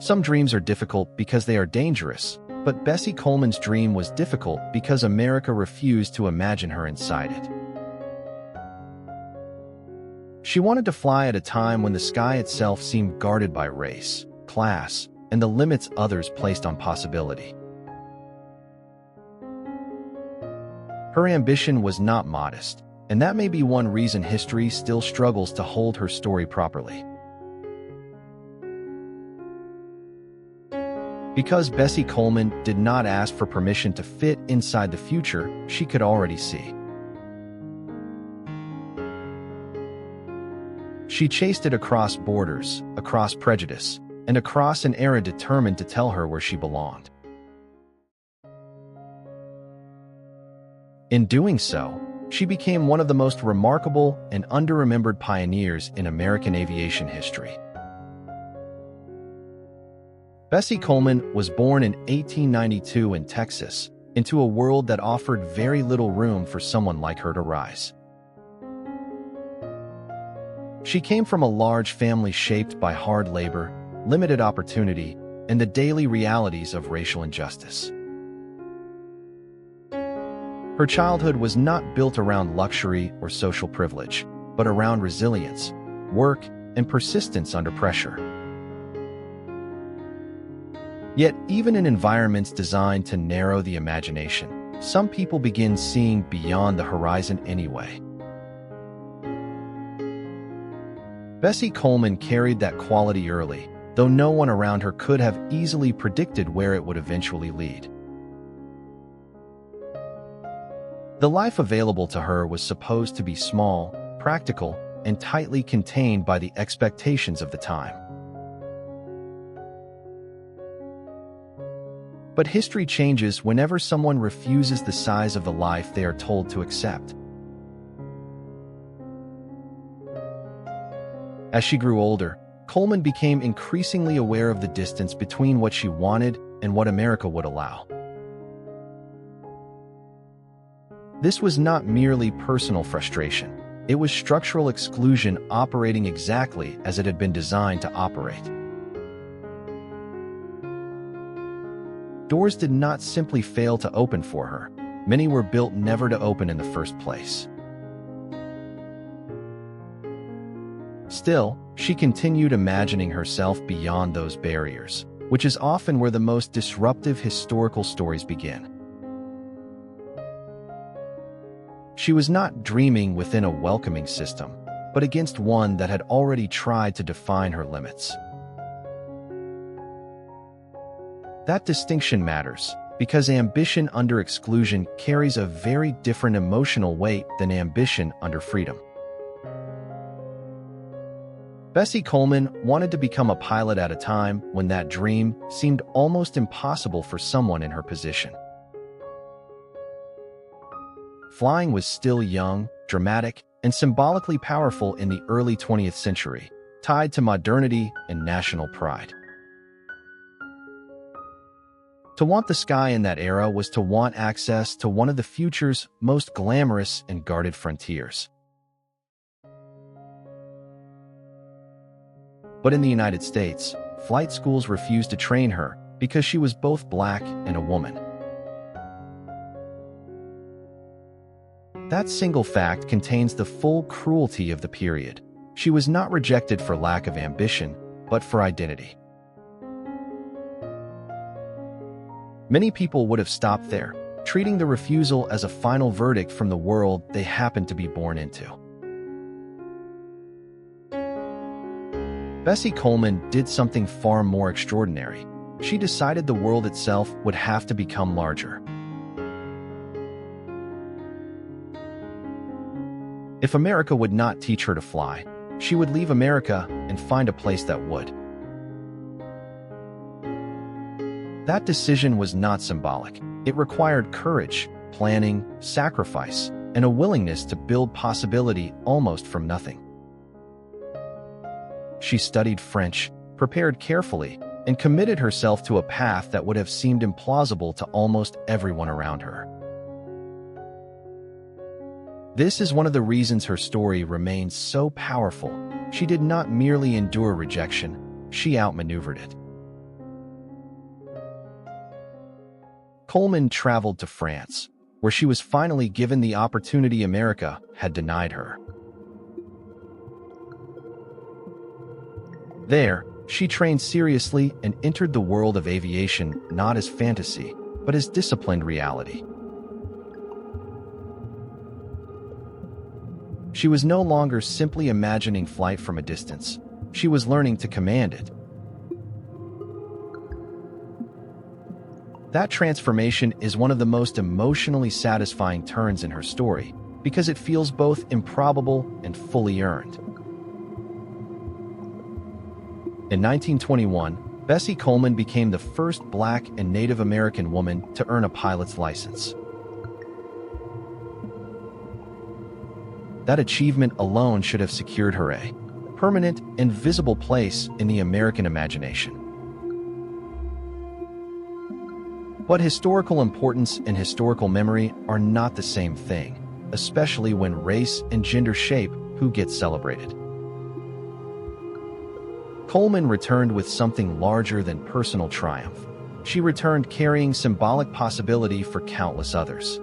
Some dreams are difficult because they are dangerous, but Bessie Coleman's dream was difficult because America refused to imagine her inside it. She wanted to fly at a time when the sky itself seemed guarded by race, class, and the limits others placed on possibility. Her ambition was not modest, and that may be one reason history still struggles to hold her story properly. Because Bessie Coleman did not ask for permission to fit inside the future she could already see. She chased it across borders, across prejudice, and across an era determined to tell her where she belonged. In doing so, she became one of the most remarkable and under-remembered pioneers in American aviation history. Bessie Coleman was born in 1892 in Texas, into a world that offered very little room for someone like her to rise. She came from a large family shaped by hard labor, limited opportunity, and the daily realities of racial injustice. Her childhood was not built around luxury or social privilege, but around resilience, work, and persistence under pressure. Yet, even in environments designed to narrow the imagination, some people begin seeing beyond the horizon anyway. Bessie Coleman carried that quality early, though no one around her could have easily predicted where it would eventually lead. The life available to her was supposed to be small, practical, and tightly contained by the expectations of the time. But history changes whenever someone refuses the size of the life they are told to accept. As she grew older, Coleman became increasingly aware of the distance between what she wanted and what America would allow. This was not merely personal frustration. It was structural exclusion operating exactly as it had been designed to operate. Doors did not simply fail to open for her. Many were built never to open in the first place. Still, she continued imagining herself beyond those barriers, which is often where the most disruptive historical stories begin. She was not dreaming within a welcoming system, but against one that had already tried to define her limits. That distinction matters, because ambition under exclusion carries a very different emotional weight than ambition under freedom. Bessie Coleman wanted to become a pilot at a time when that dream seemed almost impossible for someone in her position. Flying was still young, dramatic, and symbolically powerful in the early 20th century, tied to modernity and national pride. To want the sky in that era was to want access to one of the future's most glamorous and guarded frontiers. But in the United States, flight schools refused to train her because she was both black and a woman. That single fact contains the full cruelty of the period. She was not rejected for lack of ambition, but for identity. Many people would have stopped there, treating the refusal as a final verdict from the world they happened to be born into. Bessie Coleman did something far more extraordinary. She decided the world itself would have to become larger. If America would not teach her to fly, she would leave America and find a place that would. That decision was not symbolic. It required courage, planning, sacrifice, and a willingness to build possibility almost from nothing. She studied French, prepared carefully, and committed herself to a path that would have seemed implausible to almost everyone around her. This is one of the reasons her story remains so powerful. She did not merely endure rejection, she outmaneuvered it. Coleman traveled to France, where she was finally given the opportunity America had denied her. There, she trained seriously and entered the world of aviation not as fantasy, but as disciplined reality. She was no longer simply imagining flight from a distance. She was learning to command it. That transformation is one of the most emotionally satisfying turns in her story, because it feels both improbable and fully earned. In 1921, Bessie Coleman became the first Black and Native American woman to earn a pilot's license. That achievement alone should have secured her a permanent and visible place in the American imagination. But historical importance and historical memory are not the same thing, especially when race and gender shape who gets celebrated. Coleman returned with something larger than personal triumph. She returned carrying symbolic possibility for countless others.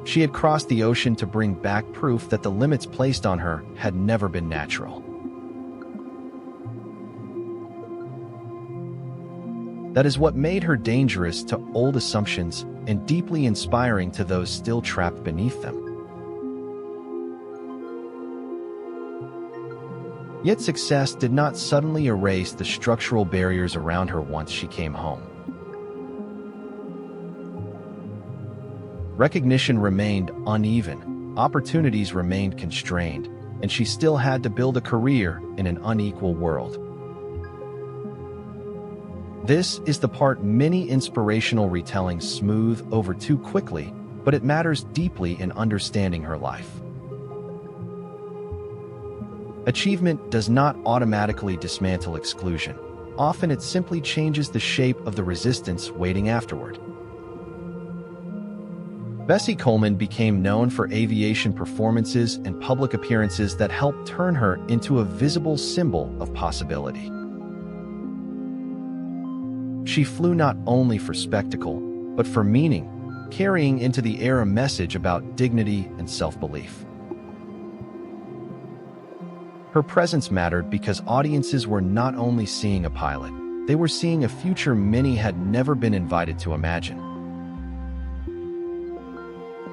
She had crossed the ocean to bring back proof that the limits placed on her had never been natural. That is what made her dangerous to old assumptions and deeply inspiring to those still trapped beneath them. Yet success did not suddenly erase the structural barriers around her once she came home. Recognition remained uneven, opportunities remained constrained, and she still had to build a career in an unequal world. This is the part many inspirational retellings smooth over too quickly, but it matters deeply in understanding her life. Achievement does not automatically dismantle exclusion. Often it simply changes the shape of the resistance waiting afterward. Bessie Coleman became known for aviation performances and public appearances that helped turn her into a visible symbol of possibility. She flew not only for spectacle, but for meaning, carrying into the air a message about dignity and self-belief. Her presence mattered because audiences were not only seeing a pilot, they were seeing a future many had never been invited to imagine.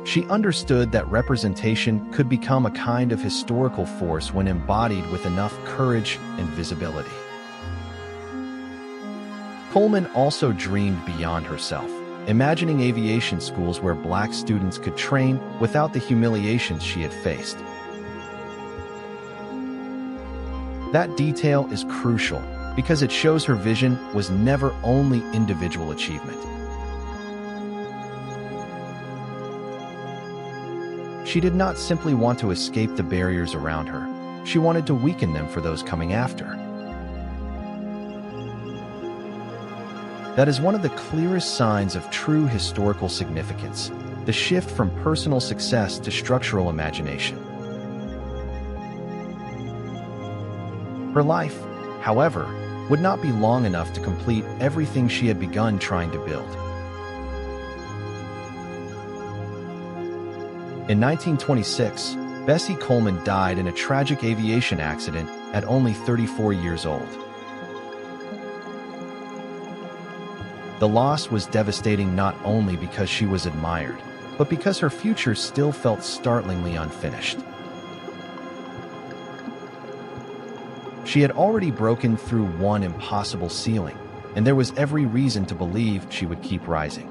She understood that representation could become a kind of historical force when embodied with enough courage and visibility. Coleman also dreamed beyond herself, imagining aviation schools where Black students could train without the humiliations she had faced. That detail is crucial because it shows her vision was never only individual achievement. She did not simply want to escape the barriers around her. She wanted to weaken them for those coming after. That is one of the clearest signs of true historical significance, the shift from personal success to structural imagination. Her life, however, would not be long enough to complete everything she had begun trying to build. In 1926, Bessie Coleman died in a tragic aviation accident at only 34 years old. The loss was devastating not only because she was admired, but because her future still felt startlingly unfinished. She had already broken through one impossible ceiling, and there was every reason to believe she would keep rising.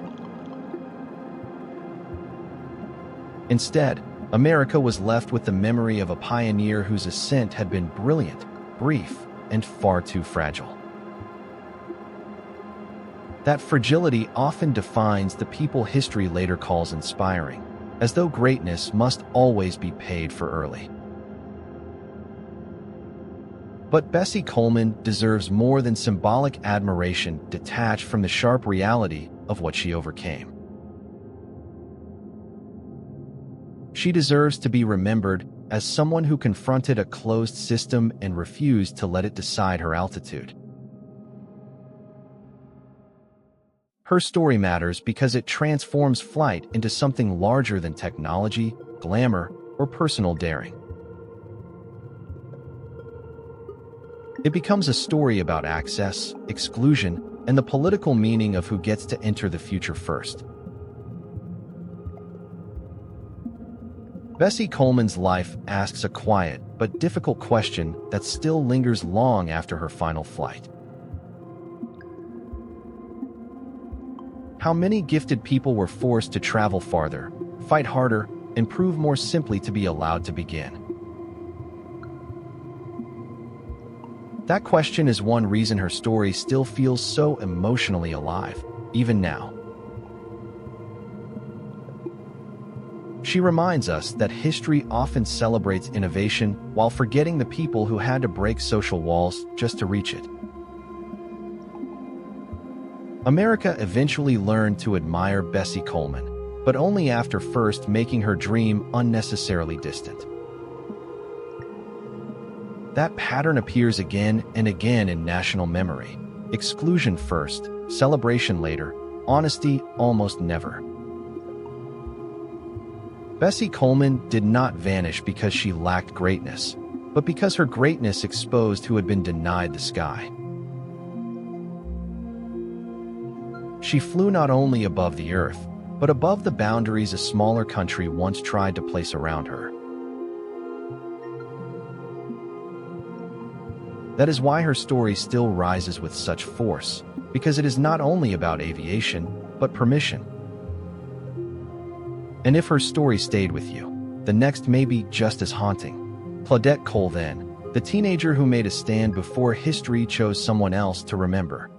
Instead, America was left with the memory of a pioneer whose ascent had been brilliant, brief, and far too fragile. That fragility often defines the people history later calls inspiring, as though greatness must always be paid for early. But Bessie Coleman deserves more than symbolic admiration detached from the sharp reality of what she overcame. She deserves to be remembered as someone who confronted a closed system and refused to let it decide her altitude. Her story matters because it transforms flight into something larger than technology, glamour, or personal daring. It becomes a story about access, exclusion, and the political meaning of who gets to enter the future first. Bessie Coleman's life asks a quiet but difficult question that still lingers long after her final flight. How many gifted people were forced to travel farther, fight harder, and prove more simply to be allowed to begin? That question is one reason her story still feels so emotionally alive, even now. She reminds us that history often celebrates innovation while forgetting the people who had to break social walls just to reach it. America eventually learned to admire Bessie Coleman, but only after first making her dream unnecessarily distant. That pattern appears again and again in national memory. Exclusion first, celebration later, honesty almost never. Bessie Coleman did not vanish because she lacked greatness, but because her greatness exposed who had been denied the sky. She flew not only above the earth, but above the boundaries a smaller country once tried to place around her. That is why her story still rises with such force, because it is not only about aviation, but permission. And if her story stayed with you, the next may be just as haunting. Claudette Colvin, the teenager who made a stand before history chose someone else to remember.